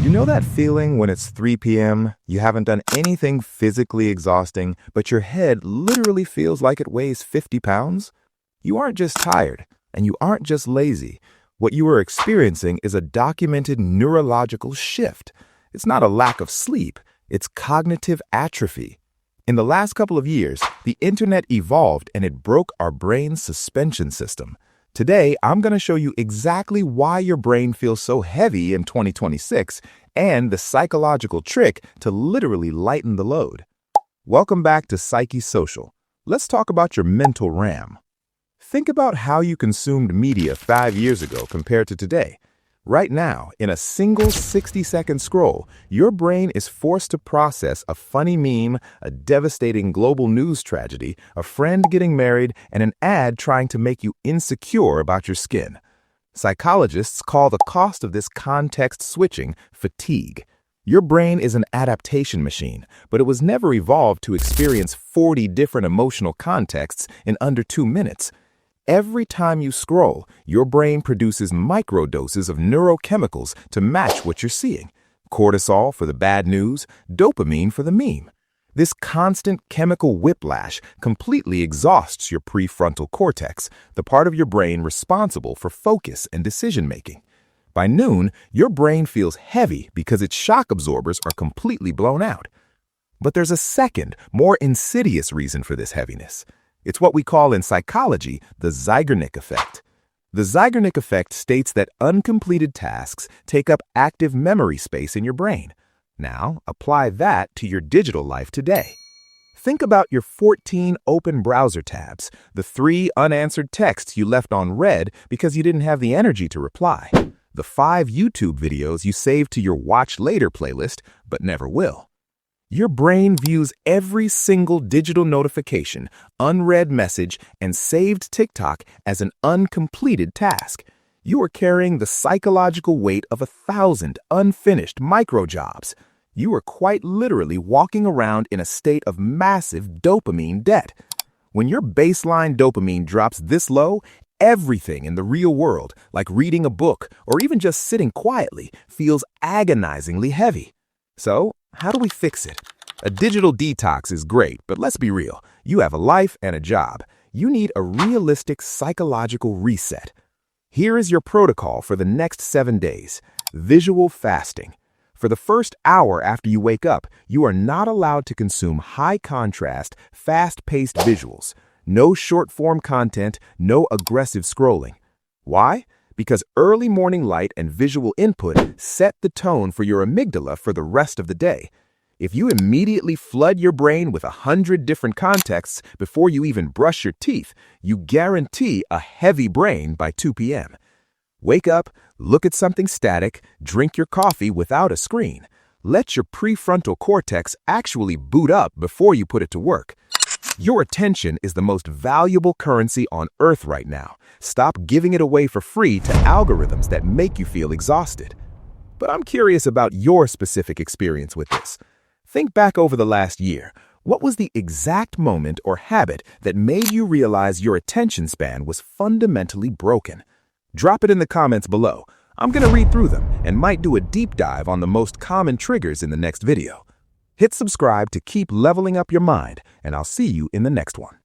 You know that feeling when it's 3 p.m., you haven't done anything physically exhausting, but your head literally feels like it weighs 50 pounds? You aren't just tired, and you aren't just lazy. What you are experiencing is a documented neurological shift. It's not a lack of sleep, it's cognitive atrophy. In the last couple of years, the internet evolved and it broke our brain's suspension system. Today, I'm going to show you exactly why your brain feels so heavy in 2026 and the psychological trick to literally lighten the load. Welcome back to PsycheeSocial. Let's talk about your mental RAM. Think about how you consumed media 5 years ago compared to today. Right now, in a single 60-second scroll, your brain is forced to process a funny meme, a devastating global news tragedy, a friend getting married, and an ad trying to make you insecure about your skin. Psychologists call the cost of this context switching fatigue. Your brain is an adaptation machine, but it was never evolved to experience 40 different emotional contexts in under 2 minutes. Every time you scroll, your brain produces microdoses of neurochemicals to match what you're seeing. Cortisol for the bad news, dopamine for the meme. This constant chemical whiplash completely exhausts your prefrontal cortex, the part of your brain responsible for focus and decision-making. By noon, your brain feels heavy because its shock absorbers are completely blown out. But there's a second, more insidious reason for this heaviness. It's what we call in psychology the Zeigarnik effect. The Zeigarnik effect states that uncompleted tasks take up active memory space in your brain. Now, apply that to your digital life today. Think about your 14 open browser tabs, the 3 unanswered texts you left on read because you didn't have the energy to reply, the 5 YouTube videos you saved to your Watch Later playlist but never will. Your brain views every single digital notification, unread message, and saved TikTok as an uncompleted task. You are carrying the psychological weight of 1,000 unfinished microjobs. You are quite literally walking around in a state of massive dopamine debt. When your baseline dopamine drops this low, everything in the real world, like reading a book or even just sitting quietly, feels agonizingly heavy. So, how do we fix it? A digital detox is great, but let's be real. You have a life and a job. You need a realistic psychological reset. Here is your protocol for the next 7 days. Visual fasting. For the first hour after you wake up, you are not allowed to consume high-contrast, fast-paced visuals. No short-form content, no aggressive scrolling. Why? Because early morning light and visual input set the tone for your amygdala for the rest of the day. If you immediately flood your brain with 100 different contexts before you even brush your teeth, you guarantee a heavy brain by 2 p.m. Wake up, look at something static, drink your coffee without a screen. Let your prefrontal cortex actually boot up before you put it to work. Your attention is the most valuable currency on Earth right now. Stop giving it away for free to algorithms that make you feel exhausted. But I'm curious about your specific experience with this. Think back over the last year. What was the exact moment or habit that made you realize your attention span was fundamentally broken? Drop it in the comments below. I'm going to read through them and might do a deep dive on the most common triggers in the next video. Hit subscribe to keep leveling up your mind, and I'll see you in the next one.